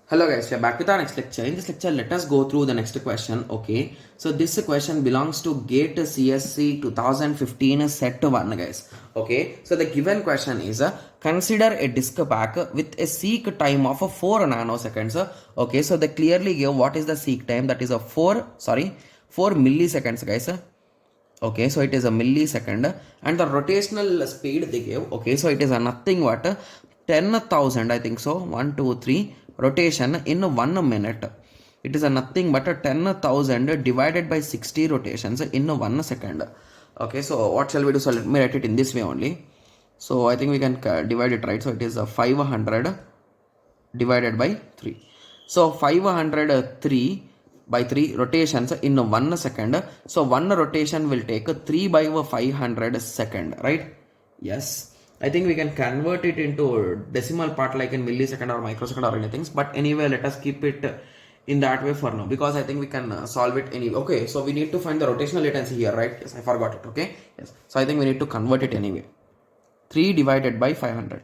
Hello guys, we are back with our next lecture. In this lecture, let us go through the next question. Okay, so this question belongs to GATE CSC 2015 set 1 guys. Okay, so the given question is consider a disk pack with a seek time of 4 nanoseconds. Okay, so they clearly give what is the seek time, that is a 4 milliseconds guys. Okay, so it is a millisecond, and the rotational speed they gave. Okay, so it is a nothing but 10,000, I think so, 1 2 3 rotation in 1 minute. It is a nothing but a 10,000 divided by 60 rotations in 1 second. Okay, so what shall we do? So let me write it in this way only. So I think we can divide it, right? So it is a 500 divided by 3. So 503 by 3 rotations in 1 second. So 1 rotation will take 3 by 500 second, right? Yes. I think we can convert it into decimal part like in millisecond or microsecond or anything. But anyway, let us keep it in that way for now, because I think we can solve it anyway. Okay, so we need to find the rotational latency here, right? Yes, I forgot it. Okay, yes. So I think we need to convert it anyway. 3 divided by 500.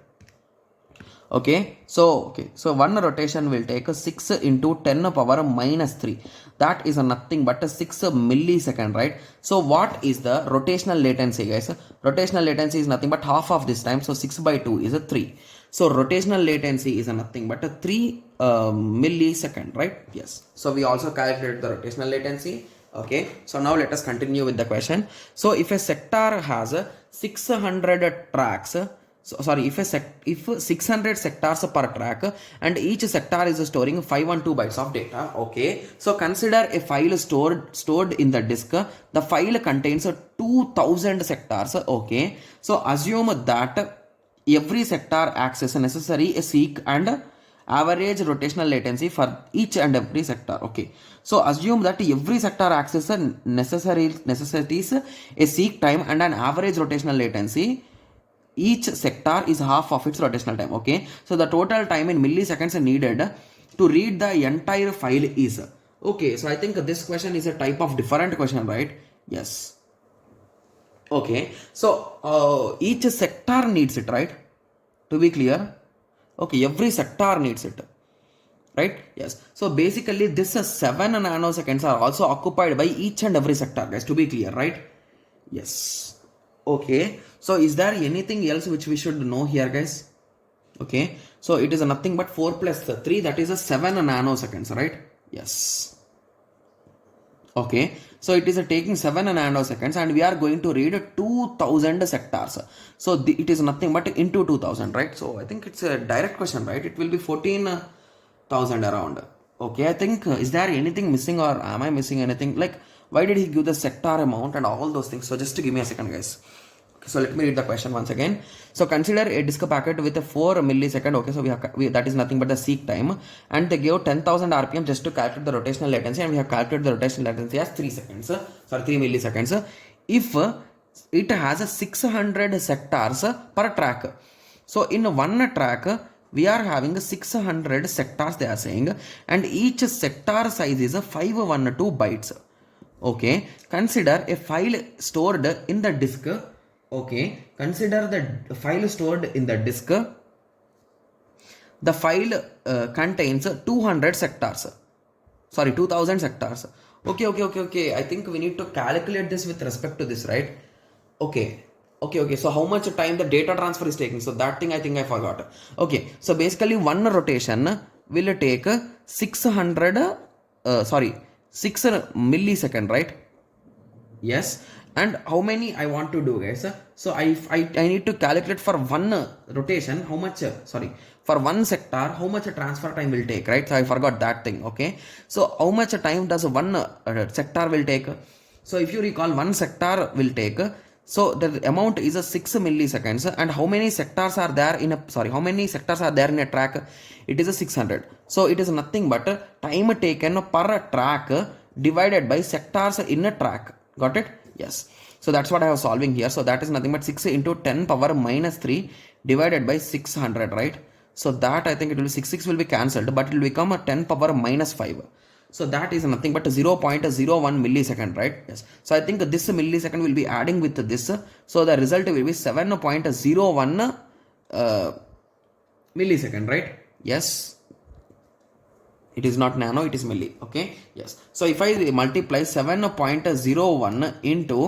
Okay, so one rotation will take a 6 into 10 power minus 3. That is a nothing but a 6 millisecond, right? So what is the rotational latency, guys? Rotational latency is nothing but half of this time, so 6 by 2 is a 3. So rotational latency is a nothing but a 3 millisecond, right? Yes. So we also calculated the rotational latency. Okay, so now let us continue with the question. So if a sector has 600 tracks, if 600 sectors per track and each sector is storing 512 bytes of data. Okay, so consider a file stored in the disk. The file contains 2000 sectors. Okay, so assume that every sector access necessary a seek and average rotational latency for each and every sector. Okay, so assume that every sector access necessities a seek time and an average rotational latency. Each sector is half of its rotational time. Okay, so the total time in milliseconds needed to read the entire file is. Okay, so I think this question is a type of different question, right? Yes. Okay, so each sector needs it, right? To be clear. Okay, every sector needs it, right? Yes. So basically this 7 nanoseconds are also occupied by each and every sector, guys, to be clear, right? Yes. Okay, so is there anything else which we should know here, guys? Okay, so it is nothing but 4 plus 3, that is a 7 nanoseconds, right? Yes. Okay, so it is taking 7 nanoseconds and we are going to read 2000 sectors. So it is nothing but into 2000, right? So I think it's a direct question, right? It will be 14,000 around. Okay, I think is there anything missing or am I missing anything? Like, why did he give the sector amount and all those things? So just to give me a second, guys. So let me read the question once again. So consider a disk packet with a 4 millisecond. Okay, so that is nothing but the seek time, and they gave 10,000 RPM just to calculate the rotational latency, and we have calculated the rotational latency as 3 milliseconds. If it has a 600 sectors per track, so in one track we are having 600 sectors, they are saying, and each sector size is 512 bytes. Okay, consider a file stored in the disk. Okay, consider the file stored in the disk. The file contains 200 sectors. Sorry, 2000 sectors. Okay. I think we need to calculate this with respect to this, right? Okay. So how much time the data transfer is taking? So that thing I think I forgot. Okay, so basically one rotation will take 6 millisecond, right? Yes. And how many I want to do, guys? So I need to calculate for one rotation how much, for one sector how much transfer time will take, right? So I forgot that thing. Okay, so how much time does one sector will take? So if you recall, one sector will take, so the amount is a 6 milliseconds, and how many sectors are there in a track? It is a 600. So it is nothing but time taken per track divided by sectors in a track. Got it? Yes. So that's what I have solving here. So that is nothing but 6 into 10 power minus 3 divided by 600, right? So that I think it will be 6 will be cancelled, but it will become a 10 power minus 5. So that is nothing but 0.01 millisecond, right? Yes. So I think this millisecond will be adding with this. So the result will be 7.01 millisecond, right? Yes. It is not nano, it is milli. Okay, yes. So if I multiply 7.01 into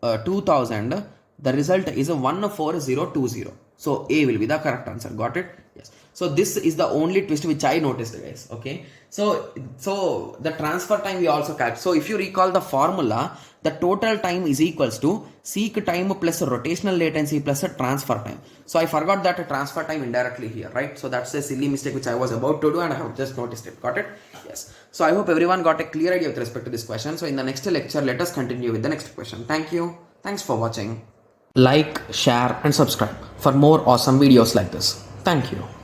2000, the result is a 14020. So A will be the correct answer. Got it? Yes. So this is the only twist which I noticed, guys. Okay. So the transfer time we also calculate. So if you recall the formula, the total time is equals to seek time plus rotational latency plus a transfer time. So I forgot that transfer time indirectly here, right? So that's a silly mistake which I was about to do and I have just noticed it. Got it? Yes. So I hope everyone got a clear idea with respect to this question. So in the next lecture, let us continue with the next question. Thank you. Thanks for watching. Like, share and subscribe for more awesome videos like this. Thank you.